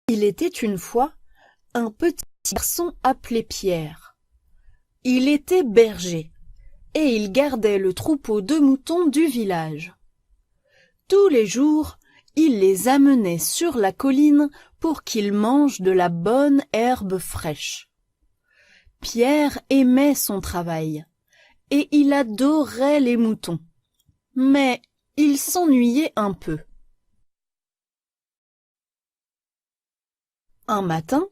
Il était une fois un petit garçon appelé Pierre. Il était berger et il gardait le troupeau de moutons du village. Tous les jours, il les amenait sur la colline pour qu'ils mangent de la bonne herbe fraîche. Pierre aimait son travail et il adorait les moutons, mais il s'ennuyait un peu. Un matin,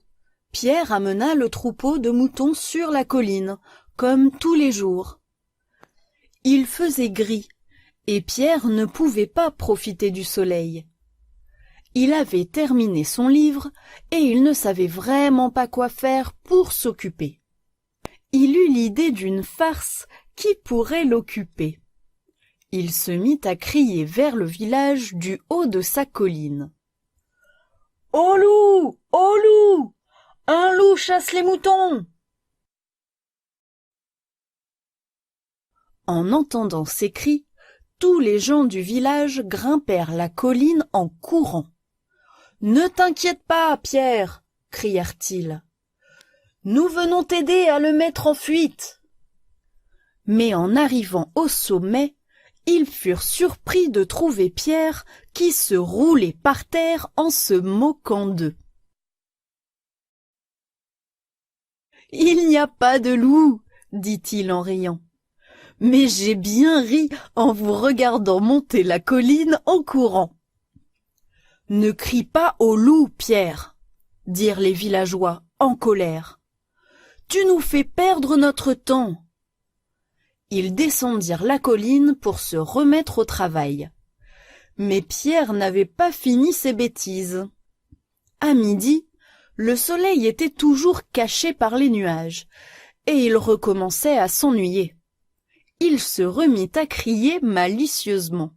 Pierre amena le troupeau de moutons sur la colline, comme tous les jours. Il faisait gris, et Pierre ne pouvait pas profiter du soleil. Il avait terminé son livre, et il ne savait vraiment pas quoi faire pour s'occuper. Il eut l'idée d'une farce qui pourrait l'occuper. Il se mit à crier vers le village du haut de sa colline. « Au loup! Au loup! Un loup chasse les moutons !» En entendant ces cris, tous les gens du village grimpèrent la colline en courant. « Ne t'inquiète pas, Pierre !» crièrent-ils. « Nous venons t'aider à le mettre en fuite !» Mais en arrivant au sommet, ils furent surpris de trouver Pierre qui se roulait par terre en se moquant d'eux. « Il n'y a pas de loup, dit-il en riant. Mais j'ai bien ri en vous regardant monter la colline en courant. »« Ne crie pas au loup, Pierre, » dirent les villageois en colère. « Tu nous fais perdre notre temps. » Ils descendirent la colline pour se remettre au travail. Mais Pierre n'avait pas fini ses bêtises. À midi, le soleil était toujours caché par les nuages, et il recommençait à s'ennuyer. Il se remit à crier malicieusement.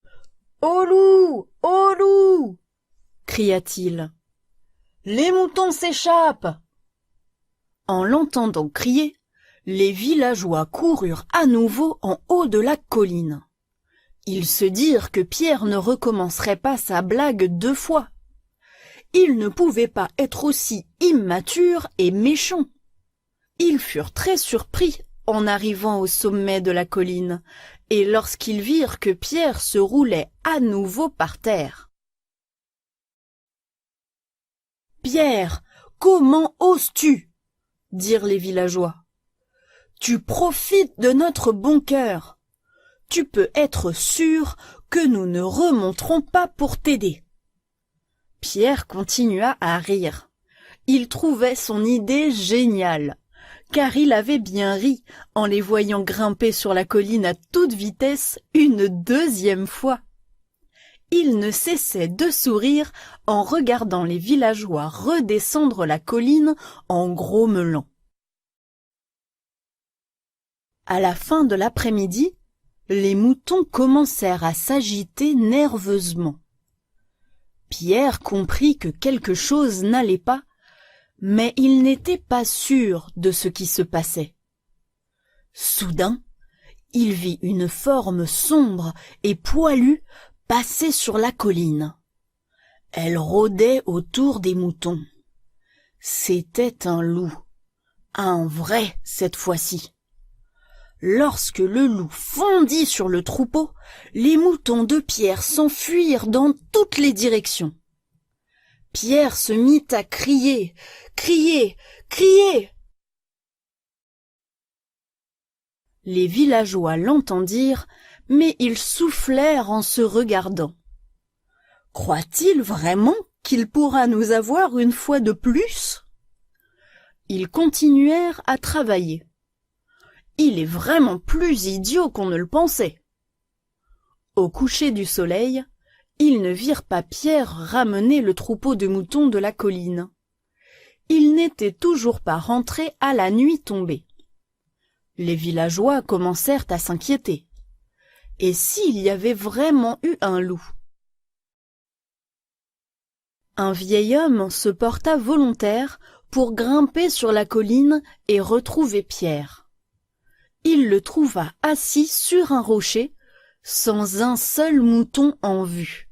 « Au loup! Au loup !» cria-t-il. « Les moutons s'échappent !» En l'entendant crier, les villageois coururent à nouveau en haut de la colline. Ils se dirent que Pierre ne recommencerait pas sa blague 2 fois. Il ne pouvait pas être aussi immature et méchant. Ils furent très surpris en arrivant au sommet de la colline, et lorsqu'ils virent que Pierre se roulait à nouveau par terre. « Pierre, comment oses-tu » dirent les villageois. « Tu profites de notre bon cœur. Tu peux être sûr que nous ne remonterons pas pour t'aider. » Pierre continua à rire. Il trouvait son idée géniale, car il avait bien ri en les voyant grimper sur la colline à toute vitesse une 2e fois. Il ne cessait de sourire en regardant les villageois redescendre la colline en grommelant. À la fin de l'après-midi, les moutons commencèrent à s'agiter nerveusement. Pierre comprit que quelque chose n'allait pas, mais il n'était pas sûr de ce qui se passait. Soudain, il vit une forme sombre et poilue passer sur la colline. Elle rôdait autour des moutons. C'était un loup, un vrai cette fois-ci. Lorsque le loup fondit sur le troupeau, les moutons de Pierre s'enfuirent dans toutes les directions. Pierre se mit à crier, crier, crier. Les villageois l'entendirent, mais ils soufflèrent en se regardant. Croit-il vraiment qu'il pourra nous avoir une fois de plus ? Ils continuèrent à travailler. Il est vraiment plus idiot qu'on ne le pensait. Au coucher du soleil, ils ne virent pas Pierre ramener le troupeau de moutons de la colline. Il n'était toujours pas rentré à la nuit tombée. Les villageois commencèrent à s'inquiéter. Et s'il y avait vraiment eu un loup ? Un vieil homme se porta volontaire pour grimper sur la colline et retrouver Pierre. Il le trouva assis sur un rocher, sans un seul mouton en vue.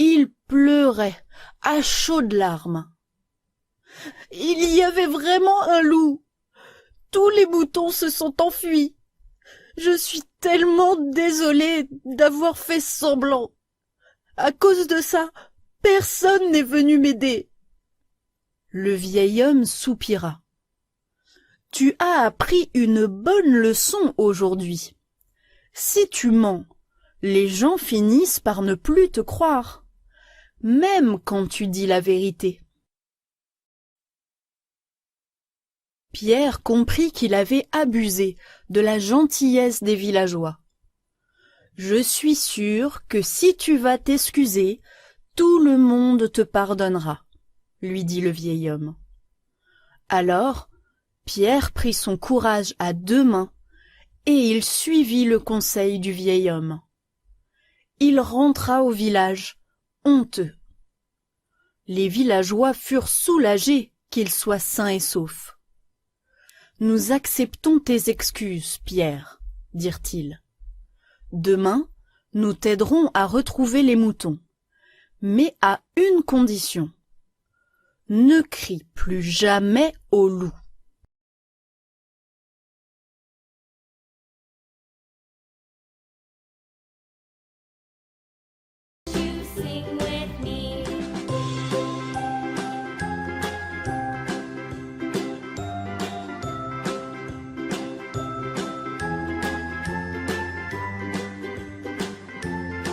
Il pleurait à chaudes larmes. « Il y avait vraiment un loup. Tous les moutons se sont enfuis. Je suis tellement désolée d'avoir fait semblant. À cause de ça, personne n'est venu m'aider. » Le vieil homme soupira. « Tu as appris une bonne leçon aujourd'hui. Si tu mens, les gens finissent par ne plus te croire, même quand tu dis la vérité. » Pierre comprit qu'il avait abusé de la gentillesse des villageois. « Je suis sûr que si tu vas t'excuser, tout le monde te pardonnera, » lui dit le vieil homme. Alors, Pierre prit son courage à deux mains et il suivit le conseil du vieil homme. Il rentra au village, honteux. Les villageois furent soulagés qu'il soit sain et sauf. « Nous acceptons tes excuses, Pierre, dirent-ils. Demain, nous t'aiderons à retrouver les moutons, mais à une condition. Ne crie plus jamais au loup. »